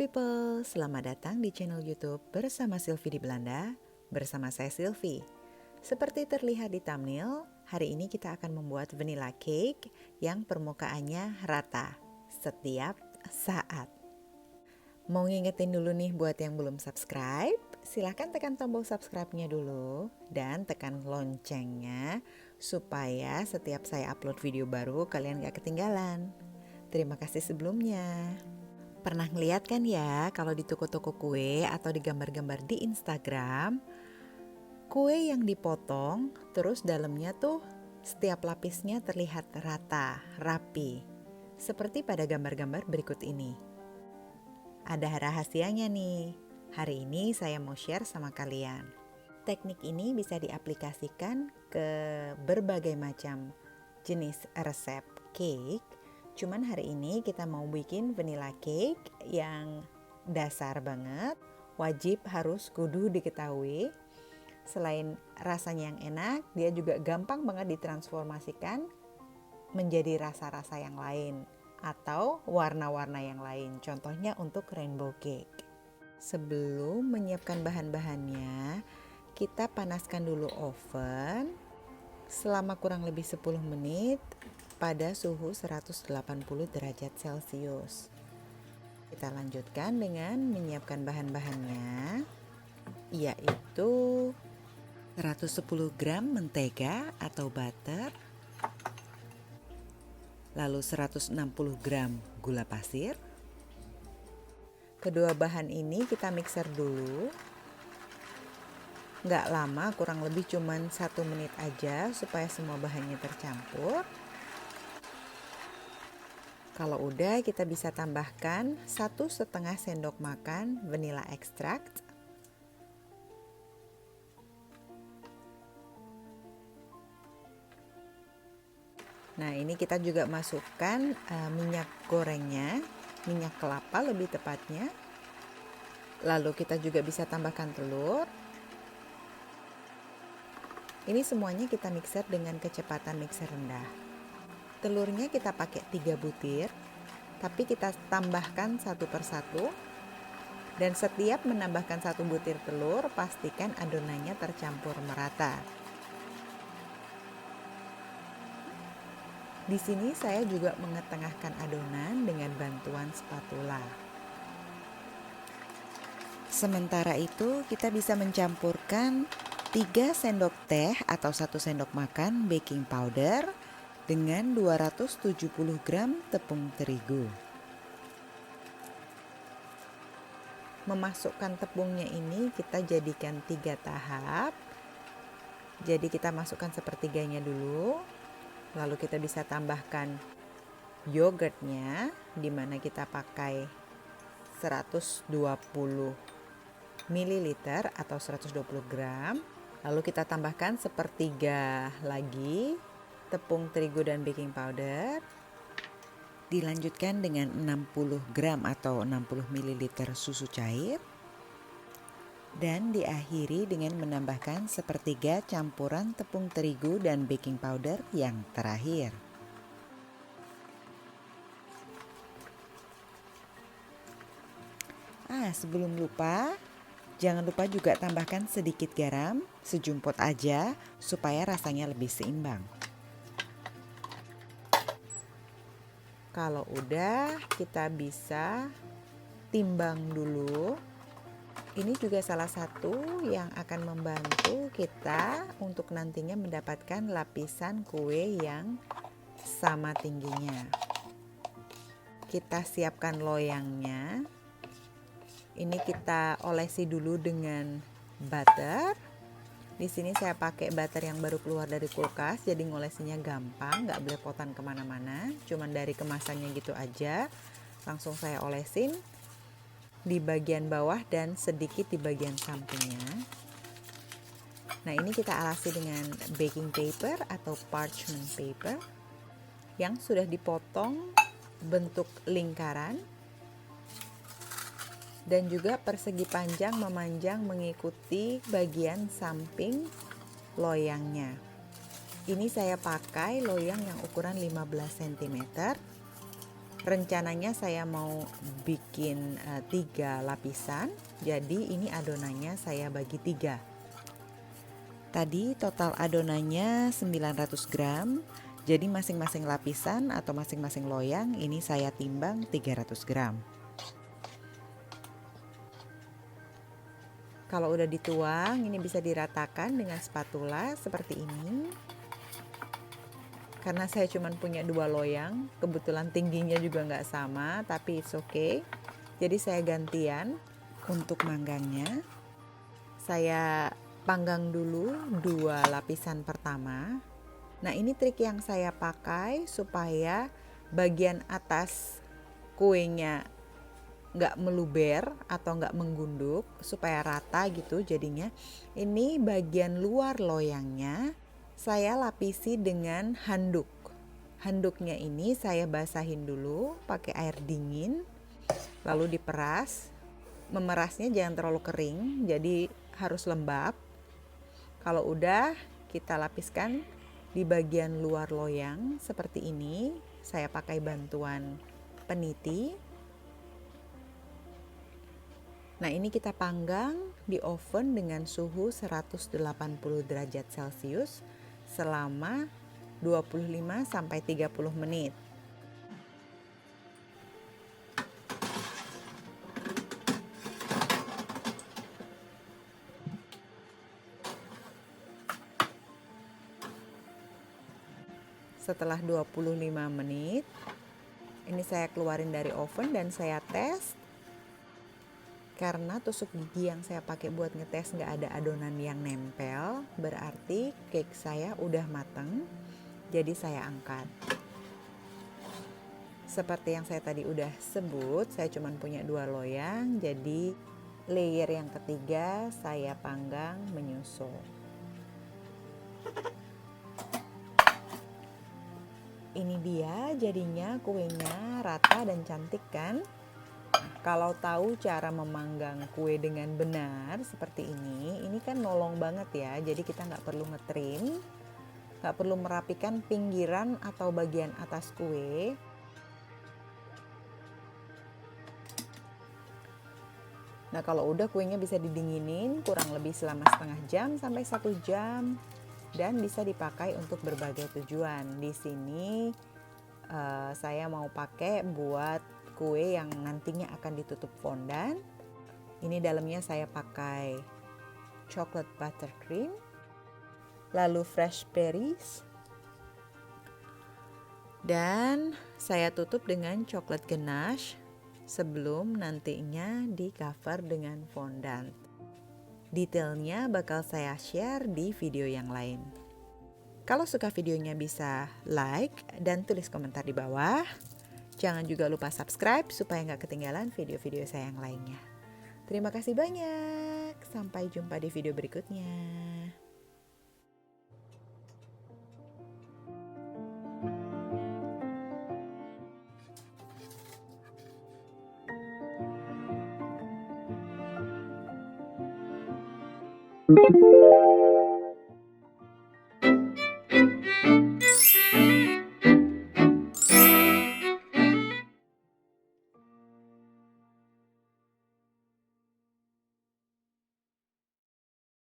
people, selamat datang di channel YouTube bersama Sylvie di Belanda. Bersama saya Sylvie. Seperti terlihat di thumbnail, hari ini kita akan membuat vanilla cake yang permukaannya rata setiap saat. Mau ngingetin dulu nih buat yang belum subscribe, silahkan tekan tombol subscribe-nya dulu dan tekan loncengnya supaya setiap saya upload video baru kalian gak ketinggalan. Terima kasih sebelumnya. Pernah ngeliat kan ya kalau di toko-toko kue atau di gambar-gambar di Instagram, kue yang dipotong terus dalamnya tuh setiap lapisnya terlihat rata, rapi. Seperti pada gambar-gambar berikut ini. Ada rahasianya nih. Hari ini saya mau share sama kalian. Teknik ini bisa diaplikasikan ke berbagai macam jenis resep cake. Cuman hari ini kita mau bikin vanilla cake yang dasar banget, wajib harus kudu diketahui. Selain rasanya yang enak, dia juga gampang banget ditransformasikan menjadi rasa-rasa yang lain atau warna-warna yang lain. Contohnya untuk rainbow cake. Sebelum menyiapkan bahan-bahannya, kita panaskan dulu oven selama kurang lebih 10 menit pada suhu 180 derajat Celcius. Kita lanjutkan dengan menyiapkan bahan-bahannya, yaitu 110 gram mentega atau butter, lalu 160 gram gula pasir. Kedua bahan ini kita mixer dulu. Nggak lama, kurang lebih cuman 1 menit aja supaya semua bahannya tercampur. Kalau udah, kita bisa tambahkan 1,5 sendok makan vanilla extract. Nah, ini kita juga masukkan minyak gorengnya, minyak kelapa lebih tepatnya. Lalu kita juga bisa tambahkan telur. Ini semuanya kita mixer dengan kecepatan mixer rendah. Telurnya kita pakai 3 butir, tapi kita tambahkan satu persatu. Dan setiap menambahkan 1 butir telur, pastikan adonannya tercampur merata. Di sini saya juga mengetengahkan adonan dengan bantuan spatula. Sementara itu, kita bisa mencampurkan 3 sendok teh atau 1 sendok makan baking powder dengan 270 gram tepung terigu. Memasukkan tepungnya ini kita jadikan 3 tahap. Jadi kita masukkan sepertiganya dulu. Lalu kita bisa tambahkan yogurtnya, di mana kita pakai 120 ml atau 120 gram. Lalu kita tambahkan sepertiga lagi tepung terigu dan baking powder. Dilanjutkan dengan 60 gram atau 60 ml susu cair. Dan diakhiri dengan menambahkan sepertiga campuran tepung terigu dan baking powder yang terakhir. Sebelum lupa, jangan lupa juga tambahkan sedikit garam, sejumput aja supaya rasanya lebih seimbang. Kalau udah, kita bisa timbang dulu. Ini juga salah satu yang akan membantu kita untuk nantinya mendapatkan lapisan kue yang sama tingginya. Kita siapkan loyangnya. Ini kita olesi dulu dengan butter. Di sini saya pakai butter yang baru keluar dari kulkas, jadi ngolesinya gampang, nggak belepotan kemana-mana. Cuman dari kemasannya gitu aja, langsung saya olesin di bagian bawah dan sedikit di bagian sampingnya. Nah, ini kita alasi dengan baking paper atau parchment paper yang sudah dipotong bentuk lingkaran dan juga persegi panjang memanjang mengikuti bagian samping loyangnya. Ini saya pakai loyang yang ukuran 15 cm. Rencananya saya mau bikin 3 lapisan, jadi ini adonannya saya bagi 3. Tadi total adonannya 900 gram, jadi masing-masing lapisan atau masing-masing loyang ini saya timbang 300 gram. Kalau udah dituang, ini bisa diratakan dengan spatula seperti ini. Karena saya cuma punya 2 loyang, kebetulan tingginya juga nggak sama, tapi it's okay. Jadi saya gantian untuk manggangnya. Saya panggang dulu 2 lapisan pertama. Nah, ini trik yang saya pakai supaya bagian atas kuenya nggak meluber atau nggak menggunduk, supaya rata gitu jadinya. Ini bagian luar loyangnya saya lapisi dengan handuk. Handuknya ini saya basahin dulu pakai air dingin, lalu diperas. Memerasnya jangan terlalu kering, jadi harus lembab. Kalau udah, kita lapiskan di bagian luar loyang seperti ini. Saya pakai bantuan peniti. Nah, ini kita panggang di oven dengan suhu 180 derajat Celcius selama 25 sampai 30 menit. Setelah 25 menit, ini saya keluarin dari oven dan saya tes. Karena tusuk gigi yang saya pakai buat ngetes nggak ada adonan yang nempel, berarti cake saya udah mateng. Jadi saya angkat. Seperti yang saya tadi udah sebut, saya cuma punya 2 loyang, jadi layer yang ketiga saya panggang menyusul. Ini dia jadinya kuenya rata dan cantik kan? Kalau tahu cara memanggang kue dengan benar seperti ini kan nolong banget ya. Jadi kita nggak perlu ngetrim, nggak perlu merapikan pinggiran atau bagian atas kue. Nah, kalau udah kuenya bisa didinginin kurang lebih selama setengah jam sampai 1 jam dan bisa dipakai untuk berbagai tujuan. Di sini saya mau pakai buat kue yang nantinya akan ditutup fondant. Ini dalamnya saya pakai chocolate buttercream, lalu fresh berries, dan saya tutup dengan chocolate ganache sebelum nantinya di cover dengan fondant. Detailnya bakal saya share di video yang lain. Kalau suka videonya bisa like dan tulis komentar di bawah. Jangan juga lupa subscribe supaya nggak ketinggalan video-video saya yang lainnya. Terima kasih banyak. Sampai jumpa di video berikutnya.